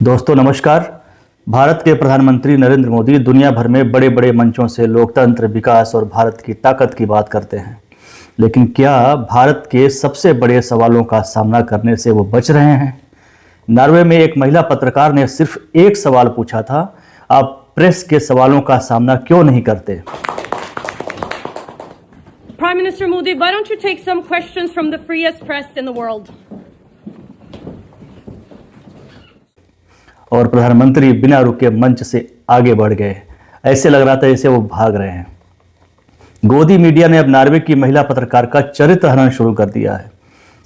दोस्तों नमस्कार। भारत के प्रधानमंत्री नरेंद्र मोदी दुनिया भर में बड़े बड़े मंचों से लोकतंत्र, विकास और भारत की ताकत की बात करते हैं, लेकिन क्या भारत के सबसे बड़े सवालों का सामना करने से वो बच रहे हैं? नॉर्वे में एक महिला पत्रकार ने सिर्फ एक सवाल पूछा था, आप प्रेस के सवालों का सामना क्यों नहीं करते? Prime Minister Modi, why don't you take some questions from the freest press in the world? और प्रधानमंत्री बिना रुके मंच से आगे बढ़ गए। ऐसे लग रहा था जैसे वो भाग रहे हैं। गोदी मीडिया ने अब नॉर्वे की महिला पत्रकार का चरित्र हनन शुरू कर दिया है।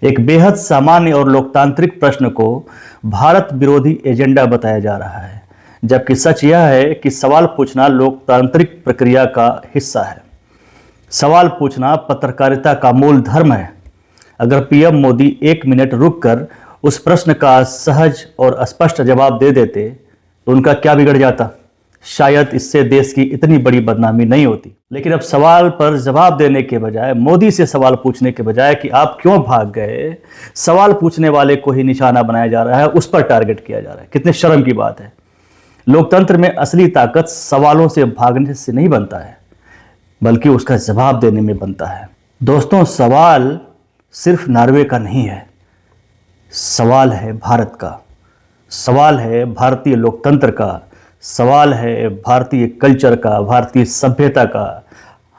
एक बेहद सामान्य और लोकतांत्रिक प्रश्न को भारत विरोधी एजेंडा बताया जा रहा है, जबकि सच यह है कि सवाल पूछना लोकतांत्रिक प्रक्रिया का हिस्सा है। सवाल पूछना पत्रकारिता का मूल धर्म है। अगर पीएम मोदी 1 मिनट रुककर उस प्रश्न का सहज और स्पष्ट जवाब दे देते तो उनका क्या बिगड़ जाता? शायद इससे देश की इतनी बड़ी बदनामी नहीं होती। लेकिन अब सवाल पर जवाब देने के बजाय, मोदी से सवाल पूछने के बजाय कि आप क्यों भाग गए, सवाल पूछने वाले को ही निशाना बनाया जा रहा है, उस पर टारगेट किया जा रहा है। कितने शर्म की बात है। लोकतंत्र में असली ताकत सवालों से भागने से नहीं बनता है, बल्कि उसका जवाब देने में बनता है। दोस्तों, सवाल सिर्फ नॉर्वे का नहीं है, सवाल है भारत का, सवाल है भारतीय लोकतंत्र का, सवाल है भारतीय कल्चर का, भारतीय सभ्यता का,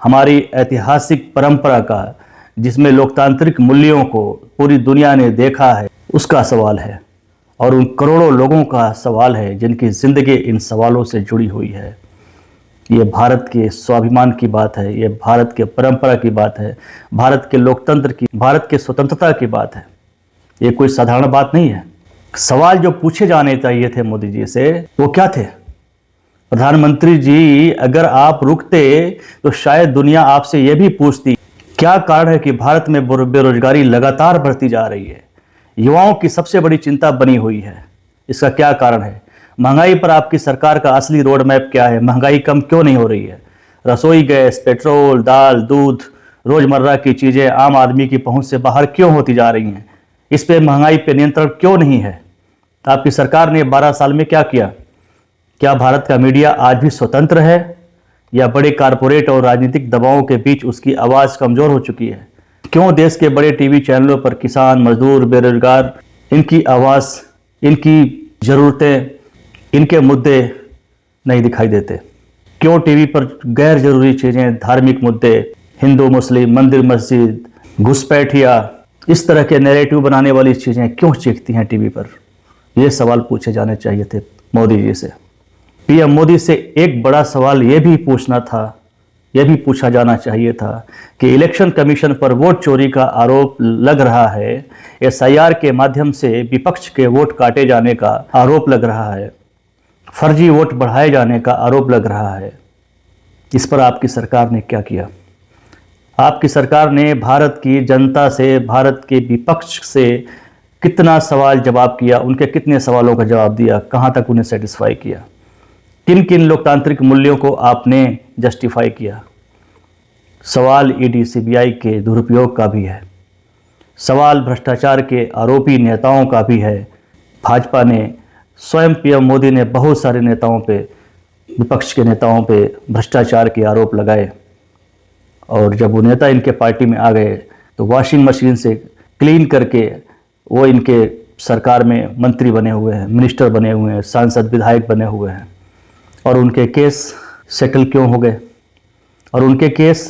हमारी ऐतिहासिक परंपरा का, जिसमें लोकतांत्रिक मूल्यों को पूरी दुनिया ने देखा है, उसका सवाल है। और उन करोड़ों लोगों का सवाल है जिनकी ज़िंदगी इन सवालों से जुड़ी हुई है। ये भारत के स्वाभिमान की बात है, ये भारत के परंपरा की बात है, भारत के लोकतंत्र की, भारत के स्वतंत्रता की बात है। ये कोई साधारण बात नहीं है। सवाल जो पूछे जाने चाहिए थे मोदी जी से, वो क्या थे? प्रधानमंत्री जी, अगर आप रुकते तो शायद दुनिया आपसे यह भी पूछती, क्या कारण है कि भारत में बेरोजगारी लगातार बढ़ती जा रही है, युवाओं की सबसे बड़ी चिंता बनी हुई है। इसका क्या कारण है? महंगाई पर आपकी सरकार का असली रोड मैप क्या है? महंगाई कम क्यों नहीं हो रही है? रसोई गैस, पेट्रोल, दाल, दूध, रोजमर्रा की चीजें आम आदमी की पहुंच से बाहर क्यों होती जा रही हैं? इस पे महंगाई पे नियंत्रण क्यों नहीं है? आपकी सरकार ने 12 साल में क्या किया? क्या भारत का मीडिया आज भी स्वतंत्र है, या बड़े कारपोरेट और राजनीतिक दबावों के बीच उसकी आवाज़ कमज़ोर हो चुकी है? क्यों देश के बड़े टीवी चैनलों पर किसान, मजदूर, बेरोजगार, इनकी आवाज़, इनकी ज़रूरतें, इनके मुद्दे नहीं दिखाई देते? क्यों टीवी पर गैर जरूरी चीज़ें, धार्मिक मुद्दे, हिंदू मुस्लिम, मंदिर मस्जिद, घुसपैठिया, इस तरह के नैरेटिव बनाने वाली चीज़ें क्यों चीखती हैं टीवी पर? ये सवाल पूछे जाने चाहिए थे मोदी जी से। पीएम मोदी से एक बड़ा सवाल ये भी पूछना था, यह भी पूछा जाना चाहिए था कि इलेक्शन कमीशन पर वोट चोरी का आरोप लग रहा है, एसआईआर के माध्यम से विपक्ष के वोट काटे जाने का आरोप लग रहा है, फर्जी वोट बढ़ाए जाने का आरोप लग रहा है। इस पर आपकी सरकार ने क्या किया? आपकी सरकार ने भारत की जनता से, भारत के विपक्ष से कितना सवाल जवाब किया? उनके कितने सवालों का जवाब दिया? कहाँ तक उन्हें सेटिस्फाई किया? किन किन लोकतांत्रिक मूल्यों को आपने जस्टिफाई किया? सवाल ईडी सीबीआई के दुरुपयोग का भी है, सवाल भ्रष्टाचार के आरोपी नेताओं का भी है। भाजपा ने, स्वयं पीएम मोदी ने बहुत सारे नेताओं पे, विपक्ष के नेताओं पे भ्रष्टाचार के आरोप लगाए, और जब वो नेता इनके पार्टी में आ गए तो वॉशिंग मशीन से क्लीन करके वो इनके सरकार में मंत्री बने हुए हैं, मिनिस्टर बने हुए हैं, सांसद, विधायक बने हुए हैं। और उनके केस सेटल क्यों हो गए? और उनके केस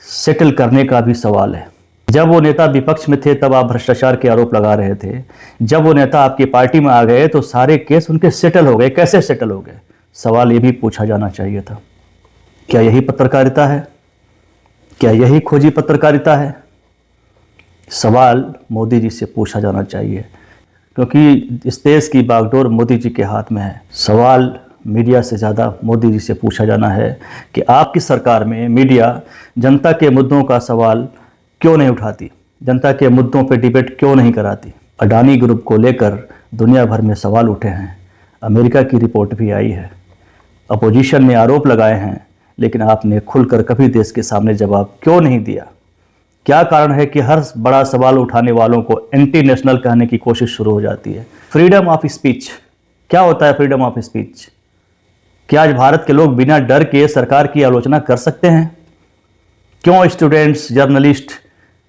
सेटल करने का भी सवाल है। जब वो नेता विपक्ष में थे तब आप भ्रष्टाचार के आरोप लगा रहे थे, जब वो नेता आपकी पार्टी में आ गए तो सारे केस उनके सेटल हो गए। कैसे सेटल हो गए? सवाल ये भी पूछा जाना चाहिए था। क्या यही पत्रकारिता है? क्या यही खोजी पत्रकारिता है? सवाल मोदी जी से पूछा जाना चाहिए, क्योंकि इस देश की बागडोर मोदी जी के हाथ में है। सवाल मीडिया से ज़्यादा मोदी जी से पूछा जाना है कि आपकी सरकार में मीडिया जनता के मुद्दों का सवाल क्यों नहीं उठाती, जनता के मुद्दों पर डिबेट क्यों नहीं कराती। अडानी ग्रुप को लेकर दुनिया भर में सवाल उठे हैं, अमेरिका की रिपोर्ट भी आई है, अपोजिशन ने आरोप लगाए हैं, लेकिन आपने खुलकर कभी देश के सामने जवाब क्यों नहीं दिया? क्या कारण है कि हर बड़ा सवाल उठाने वालों को एंटी नेशनल कहने की कोशिश शुरू हो जाती है? फ्रीडम ऑफ स्पीच क्या होता है फ्रीडम ऑफ स्पीच? क्या आज भारत के लोग बिना डर के सरकार की आलोचना कर सकते हैं? क्यों स्टूडेंट्स, जर्नलिस्ट,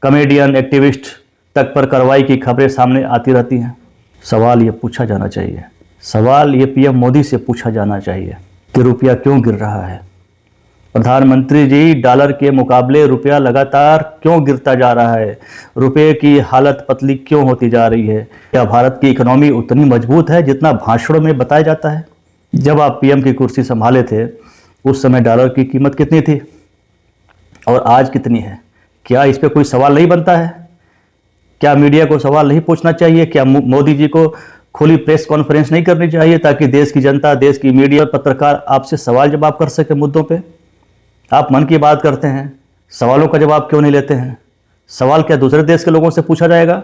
कॉमेडियन, एक्टिविस्ट तक पर कार्रवाई की खबरें सामने आती रहती हैं? सवाल ये पूछा जाना चाहिए, सवाल ये पीएम मोदी से पूछा जाना चाहिए कि रुपया क्यों गिर रहा है? प्रधानमंत्री जी, डॉलर के मुकाबले रुपया लगातार क्यों गिरता जा रहा है? रुपये की हालत पतली क्यों होती जा रही है? क्या भारत की इकोनॉमी उतनी मजबूत है जितना भाषणों में बताया जाता है? जब आप पीएम की कुर्सी संभाले थे उस समय डॉलर की कीमत कितनी थी और आज कितनी है? क्या इस पर कोई सवाल नहीं बनता है? क्या मीडिया को सवाल नहीं पूछना चाहिए? क्या मोदी जी को खुली प्रेस कॉन्फ्रेंस नहीं करनी चाहिए ताकि देश की जनता, देश की मीडिया, पत्रकार आपसे सवाल जवाब कर सके मुद्दों पे? आप मन की बात करते हैं, सवालों का जवाब क्यों नहीं लेते हैं? सवाल क्या दूसरे देश के लोगों से पूछा जाएगा?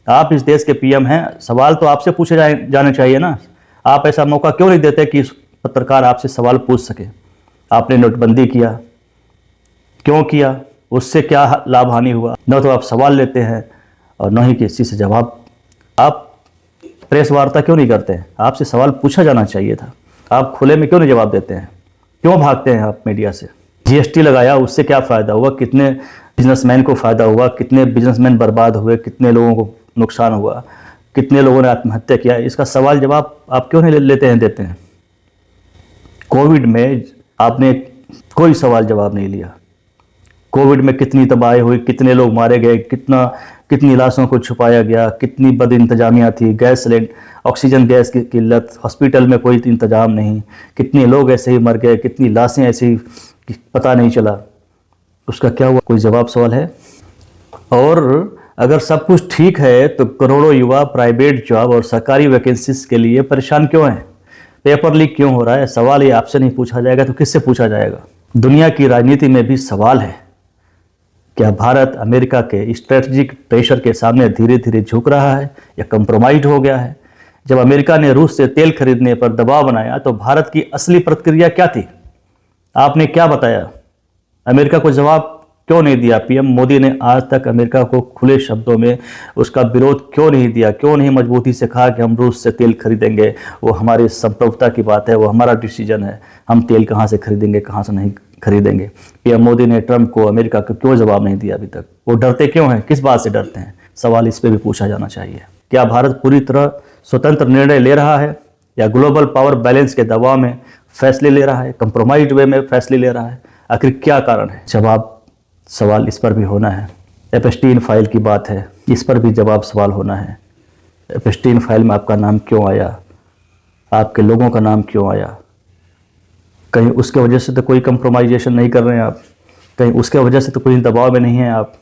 आप इस देश के पीएम हैं, सवाल तो आपसे पूछे जाने चाहिए ना। आप ऐसा मौका क्यों नहीं देते कि पत्रकार आपसे सवाल पूछ सके? आपने नोटबंदी किया, क्यों किया? उससे क्या लाभ हानि हुआ? न तो आप सवाल लेते हैं और न ही किसी से जवाब। आप प्रेस वार्ता क्यों नहीं करते हैं? आपसे सवाल पूछा जाना चाहिए था। आप खुले में क्यों नहीं जवाब देते हैं? क्यों भागते हैं आप मीडिया से? जीएसटी लगाया, उससे क्या फ़ायदा हुआ? कितने बिजनेसमैन को फ़ायदा हुआ? कितने बिजनेसमैन बर्बाद हुए? कितने लोगों को नुकसान हुआ? कितने लोगों ने आत्महत्या किया? इसका सवाल जवाब आप क्यों नहीं लेते हैं, देते हैं? कोविड में आपने कोई सवाल जवाब नहीं लिया। कोविड में कितनी तबाही हुई, कितने लोग मारे गए, कितनी लाशों को छुपाया गया, कितनी बद इंतजामिया थी, गैस सिलेंडर, ऑक्सीजन गैस की किल्लत, हॉस्पिटल में कोई इंतजाम नहीं, कितने लोग ऐसे ही मर गए, कितनी लाशें ऐसे ही पता नहीं चला। उसका क्या हुआ? कोई जवाब सवाल है? और अगर सब कुछ ठीक है तो करोड़ों युवा प्राइवेट जॉब और सरकारी वैकेंसीज के लिए परेशान क्यों हैं? पेपर लीक क्यों हो रहा है? सवाल ये आपसे नहीं पूछा जाएगा तो किससे पूछा जाएगा? दुनिया की राजनीति में भी सवाल है। क्या भारत अमेरिका के स्ट्रेटजिक प्रेशर के सामने धीरे धीरे झुक रहा है या कंप्रोमाइज हो गया है? जब अमेरिका ने रूस से तेल खरीदने पर दबाव बनाया तो भारत की असली प्रतिक्रिया क्या थी? आपने क्या बताया? अमेरिका को जवाब क्यों नहीं दिया? पीएम मोदी ने आज तक अमेरिका को खुले शब्दों में उसका विरोध क्यों नहीं दिया? क्यों नहीं मजबूती से कहा कि हम रूस से तेल खरीदेंगे, वो हमारी संप्रभुता की बात है, वो हमारा डिसीजन है, हम तेल कहाँ से खरीदेंगे, कहाँ से नहीं खरीदेंगे? पीएम मोदी ने ट्रंप को, अमेरिका को क्यों जवाब नहीं दिया अभी तक? वो डरते क्यों हैं? किस बात से डरते हैं? सवाल इस पर भी पूछा जाना चाहिए। क्या भारत पूरी तरह स्वतंत्र निर्णय ले रहा है या ग्लोबल पावर बैलेंस के दबाव में फैसले ले रहा है, कंप्रोमाइज्ड वे में फैसले ले रहा है? आखिर क्या कारण है? सवाल इस पर भी होना है। एपस्टीन फाइल की बात है, इस पर भी जवाब सवाल होना है। एपस्टीन फाइल में आपका नाम क्यों आया? आपके लोगों का नाम क्यों आया? कहीं उसके वजह से तो कोई कंप्रोमाइजेशन नहीं कर रहे हैं आप? कहीं उसके वजह से तो कोई दबाव में नहीं है आप?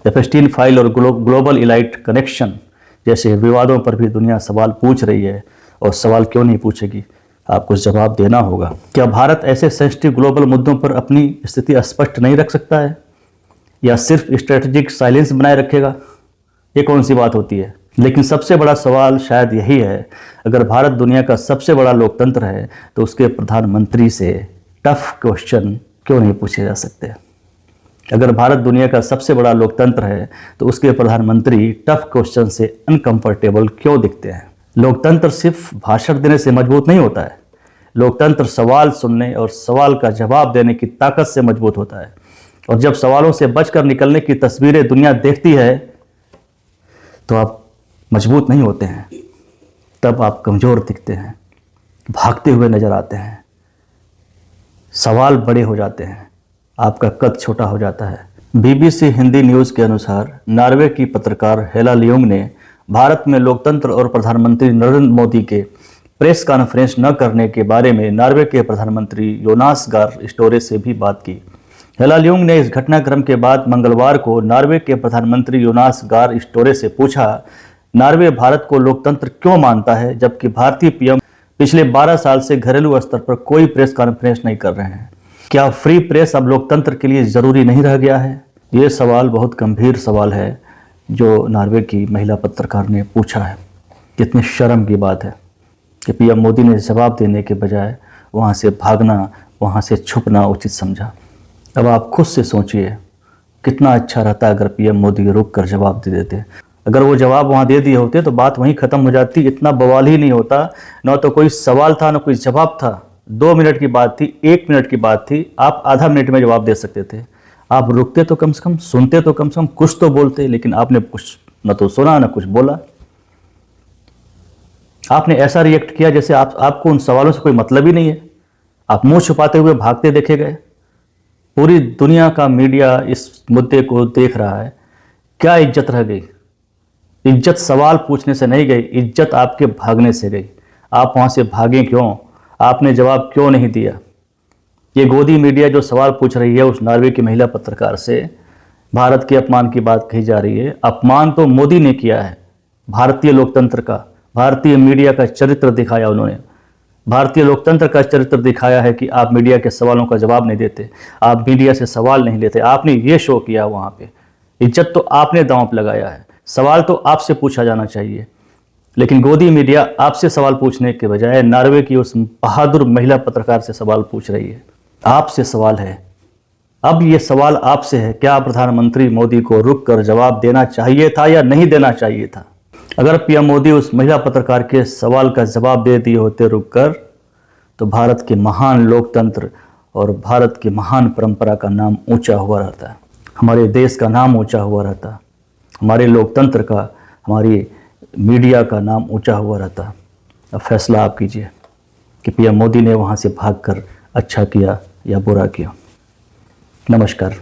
एपस्टीन फाइल और ग्लोबल इलाइट कनेक्शन जैसे विवादों पर भी दुनिया सवाल पूछ रही है, और सवाल क्यों नहीं पूछेगी? आपको जवाब देना होगा। क्या भारत ऐसे सेंसिटिव ग्लोबल मुद्दों पर अपनी स्थिति स्पष्ट नहीं रख सकता है या सिर्फ स्ट्रेटेजिक साइलेंस बनाए रखेगा? ये कौन सी बात होती है? लेकिन सबसे बड़ा सवाल शायद यही है, अगर भारत दुनिया का सबसे बड़ा लोकतंत्र है तो उसके प्रधानमंत्री से टफ क्वेश्चन क्यों नहीं पूछे जा सकते? अगर भारत दुनिया का सबसे बड़ा लोकतंत्र है तो उसके प्रधानमंत्री टफ क्वेश्चन से अनकंफर्टेबल क्यों दिखते हैं? लोकतंत्र सिर्फ भाषण देने से मजबूत नहीं होता है। लोकतंत्र सवाल सुनने और सवाल का जवाब देने की ताकत से मजबूत होता है। और जब सवालों से बचकर निकलने की तस्वीरें दुनिया देखती है तो आप मजबूत नहीं होते हैं, तब आप कमज़ोर दिखते हैं, भागते हुए नजर आते हैं, सवाल बड़े हो जाते हैं, आपका कद छोटा हो जाता है। बीबीसी हिंदी न्यूज़ के अनुसार नॉर्वे की पत्रकार हेला लियोंग ने भारत में लोकतंत्र और प्रधानमंत्री नरेंद्र मोदी के प्रेस कॉन्फ्रेंस न करने के बारे में नॉर्वे के प्रधानमंत्री योनास गार स्टोरे से भी बात की। हेला लियोंग ने इस घटनाक्रम के बाद मंगलवार को नॉर्वे के प्रधानमंत्री योनास गार स्टोरे से पूछा, नॉर्वे भारत को लोकतंत्र क्यों मानता है जबकि भारतीय पीएम पिछले 12 साल से घरेलू स्तर पर कोई प्रेस कॉन्फ्रेंस नहीं कर रहे हैं? क्या फ्री प्रेस अब लोकतंत्र के लिए ज़रूरी नहीं रह गया है? ये सवाल बहुत गंभीर सवाल है जो नॉर्वे की महिला पत्रकार ने पूछा है। कितनी शर्म की बात है कि पीएम मोदी ने जवाब देने के बजाय वहाँ से भागना, वहाँ से छुपना उचित समझा। अब आप खुद से सोचिए, कितना अच्छा रहता अगर पीएम मोदी रुक कर जवाब दे देते। अगर वो जवाब वहाँ दे दिए होते तो बात वहीं ख़त्म हो जाती, इतना बवाल ही नहीं होता। ना तो कोई सवाल था ना कोई जवाब था। 2 मिनट की बात थी, 1 मिनट की बात थी, आप आधा मिनट में जवाब दे सकते थे। आप रुकते तो कम से कम, सुनते तो कम से कम, कुछ तो बोलते, लेकिन आपने कुछ न तो सुना न कुछ बोला। आपने ऐसा रिएक्ट किया जैसे आपको उन सवालों से कोई मतलब ही नहीं है। आप मुंह छुपाते हुए भागते देखे गए। पूरी दुनिया का मीडिया इस मुद्दे को देख रहा है। क्या इज्जत रह गई? इज्जत सवाल पूछने से नहीं गई, इज्जत आपके भागने से गई। आप वहाँ से भागे क्यों? आपने जवाब क्यों नहीं दिया? ये गोदी मीडिया जो सवाल पूछ रही है उस नॉर्वे की महिला पत्रकार से, भारत के अपमान की बात कही जा रही है। अपमान तो मोदी ने किया है भारतीय लोकतंत्र का, भारतीय मीडिया का चरित्र दिखाया उन्होंने। भारतीय लोकतंत्र का चरित्र दिखाया है कि आप मीडिया के सवालों का जवाब नहीं देते, आप मीडिया से सवाल नहीं लेते। आपने ये शो किया वहाँ पे। इज्जत तो आपने दांव पे लगाया है। सवाल तो आपसे पूछा जाना चाहिए, लेकिन गोदी मीडिया आपसे सवाल पूछने के बजाय नॉर्वे की उस बहादुर महिला पत्रकार से सवाल पूछ रही है। आपसे सवाल है। अब ये सवाल आपसे है, क्या प्रधानमंत्री मोदी को रुक कर जवाब देना चाहिए था या नहीं देना चाहिए था? अगर पीएम मोदी उस महिला पत्रकार के सवाल का जवाब दे दिए होते रुककर, तो भारत के महान लोकतंत्र और भारत की महान परंपरा का नाम ऊंचा हुआ रहता, हमारे देश का नाम ऊंचा हुआ रहता, हमारे लोकतंत्र का, हमारी मीडिया का नाम ऊंचा हुआ रहता। अब फैसला आप कीजिए कि पीएम मोदी ने वहाँ से भागकर अच्छा किया या बुरा किया। नमस्कार।